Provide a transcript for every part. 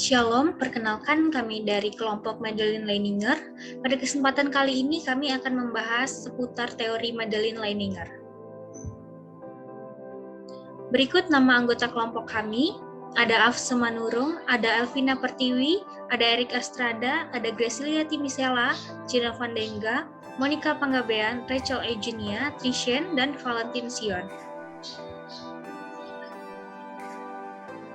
Shalom, perkenalkan kami dari kelompok Madeline Leininger. Pada kesempatan kali ini kami akan membahas seputar teori Madeline Leininger. Berikut nama anggota kelompok kami, ada Afsa Manurung, ada Elvina Pertiwi, ada Erik Estrada, ada Gracilia Timisela, Cina Vandenga, Monica Panggabean, Rachel Eugenia, Trishen, dan Valentin Sion.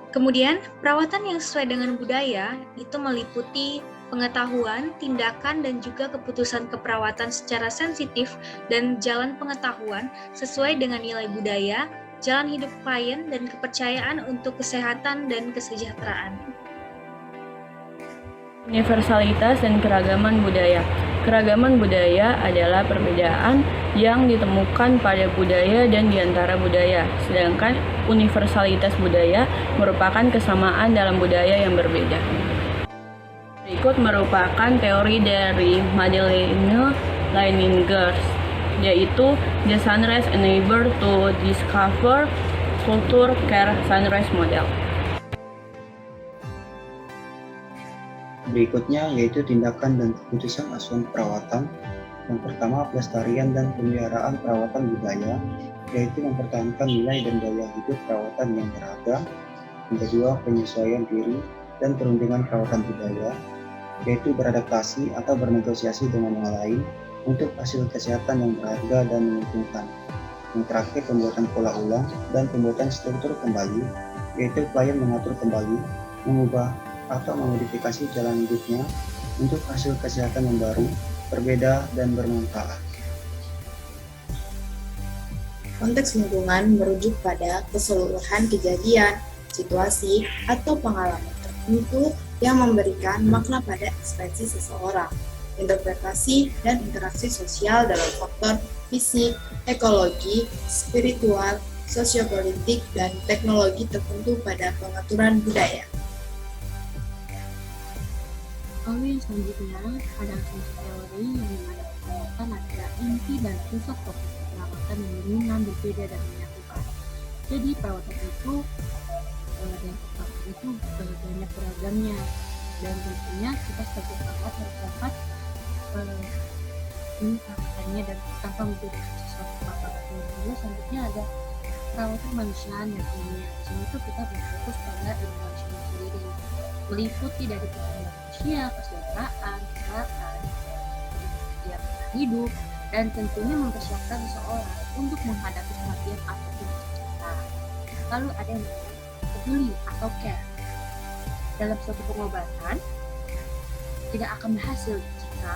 Kemudian, perawatan yang sesuai dengan budaya itu meliputi pengetahuan, tindakan, dan juga keputusan keperawatan secara sensitif dan jalan pengetahuan sesuai dengan nilai budaya, jalan hidup klien, dan kepercayaan untuk kesehatan dan kesejahteraan. Universalitas dan keragaman budaya. Keragaman budaya adalah perbedaan yang ditemukan pada budaya dan di antara budaya, sedangkan universalitas budaya merupakan kesamaan dalam budaya yang berbeda. Berikut merupakan teori dari Madeline Leininger, yaitu The Sunrise Enabler to Discover Culture Care Sunrise Model. Berikutnya yaitu tindakan dan keputusan asuhan perawatan. Yang pertama, pelestarian dan pemeliharaan perawatan budaya, yaitu mempertahankan nilai dan gaya hidup perawatan yang beragam. Yang kedua, penyesuaian diri dan perundingan perawatan budaya, yaitu beradaptasi atau bernegosiasi dengan yang lain untuk hasil kesehatan yang berharga dan menguntungkan. Yang terakhir, pembuatan pola ulang dan pembuatan struktur kembali, yaitu klien mengatur kembali, mengubah atau memodifikasi jalan hidupnya untuk hasil kesehatan yang baru, berbeda, dan bermanfaat. Konteks lingkungan merujuk pada keseluruhan kejadian, situasi, atau pengalaman tertentu yang memberikan makna pada ekspresi seseorang, interpretasi, dan interaksi sosial dalam faktor fisik, ekologi, spiritual, sosiopolitik, dan teknologi tertentu pada pengaturan budaya. Lalu yang selanjutnya ada asumsi teori yang dimana perawatan adalah inti dan pusat fokus perawatan yang dominan, berbeda dan menyatukan. Jadi perawatan itu banyak beragamnya, dan tentunya kita sebagai perawat harus dapat menggunakannya dan tanpa menjadi sesuatu apapun. Lalu selanjutnya ada perawatan kemanusiaan yang ilmiah. Di sini tuh kita berfokus pada ilmu manusia sendiri, meliputi dari perkembangan manusia, kesejahteraan, kesehatan, hidup, dan tentunya mempersiapkan seseorang untuk menghadapi kematian ataupun cedera. Lalu ada yang peduli atau care. Dalam suatu pengobatan tidak akan berhasil jika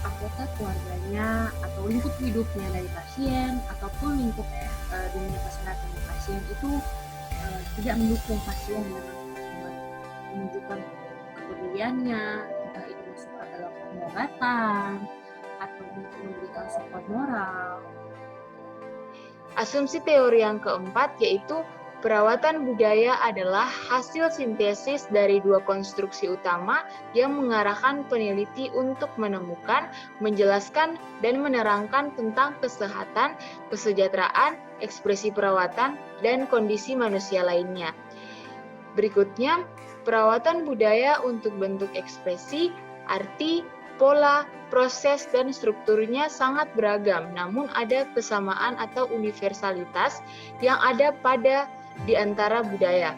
anggota keluarganya atau lingkup hidupnya dari pasien ataupun lingkup dunia kesehatan pasien itu tidak mendukung pasien dengan menunjukkan kepeduliannya, entah itu masuk dalam pengobatan atau memberikan support moral. Asumsi teori yang keempat yaitu perawatan budaya adalah hasil sintesis dari dua konstruksi utama yang mengarahkan peneliti untuk menemukan, menjelaskan, dan menerangkan tentang kesehatan, kesejahteraan, ekspresi perawatan, dan kondisi manusia lainnya. Berikutnya, perawatan budaya untuk bentuk ekspresi, arti, pola, proses, dan strukturnya sangat beragam, namun ada kesamaan atau universalitas yang ada di antara budaya.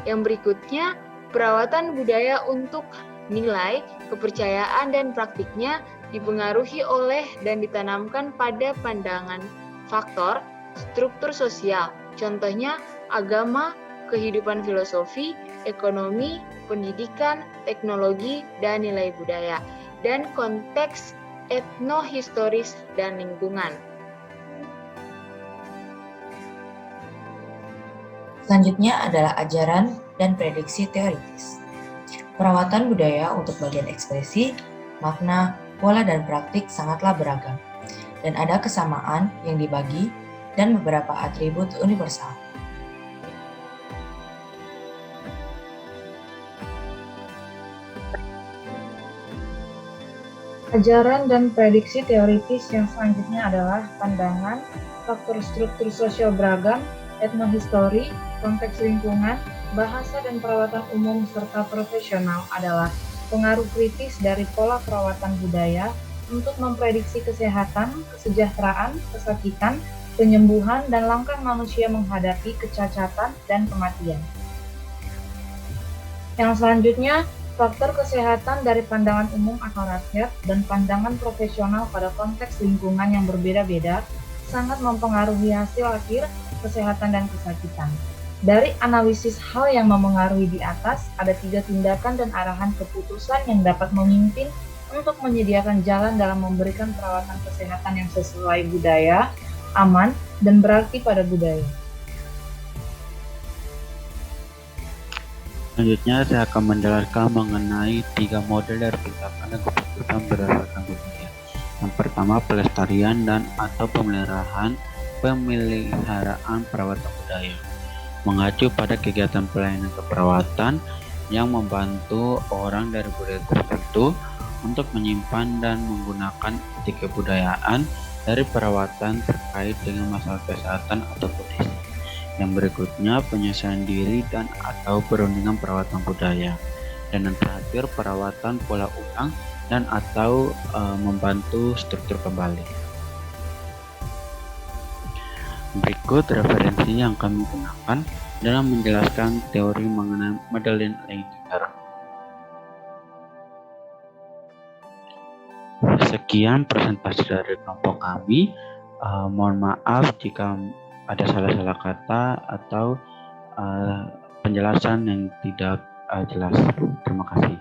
Yang berikutnya, perawatan budaya untuk nilai, kepercayaan, dan praktiknya dipengaruhi oleh dan ditanamkan pada pandangan faktor struktur sosial, contohnya agama, kehidupan filosofi, ekonomi, pendidikan, teknologi, dan nilai budaya, dan konteks etnohistoris dan lingkungan. Selanjutnya adalah ajaran dan prediksi teoritis. Perawatan budaya untuk bagian ekspresi, makna, pola, dan praktik sangatlah beragam, dan ada kesamaan yang dibagi dan beberapa atribut universal. Ajaran dan prediksi teoritis yang selanjutnya adalah pandangan, faktor struktur sosial beragam, etnohistori, konteks lingkungan, bahasa dan perawatan umum serta profesional adalah pengaruh kritis dari pola perawatan budaya untuk memprediksi kesehatan, kesejahteraan, kesakitan, penyembuhan, dan langkah manusia menghadapi kecacatan dan kematian. Yang selanjutnya, faktor kesehatan dari pandangan umum atau rakyat dan pandangan profesional pada konteks lingkungan yang berbeda-beda sangat mempengaruhi hasil akhir kesehatan dan kesakitan. Dari analisis hal yang memengaruhi di atas, ada 3 tindakan dan arahan keputusan yang dapat memimpin untuk menyediakan jalan dalam memberikan perawatan kesehatan yang sesuai budaya, aman, dan berarti pada budaya. Selanjutnya saya akan menjelaskan mengenai 3 model dari tindakan dan keputusan berdasarkan budaya. Yang pertama, pelestarian dan atau pemeliharaan perawatan budaya. Mengacu pada kegiatan pelayanan keperawatan yang membantu orang dari budaya tertentu untuk menyimpan dan menggunakan etika kebudayaan dari perawatan terkait dengan masalah kesehatan atau kondisi. Yang berikutnya, penyelesaian diri dan atau perundingan perawatan budaya. Dan yang terakhir, perawatan pola ulang dan atau membantu struktur kembali. Berikut referensi yang kami gunakan dalam menjelaskan teori mengenai Madeleine Leininger. Sekian presentasi dari kelompok kami. Mohon maaf jika ada salah-salah kata atau penjelasan yang tidak jelas. Terima kasih.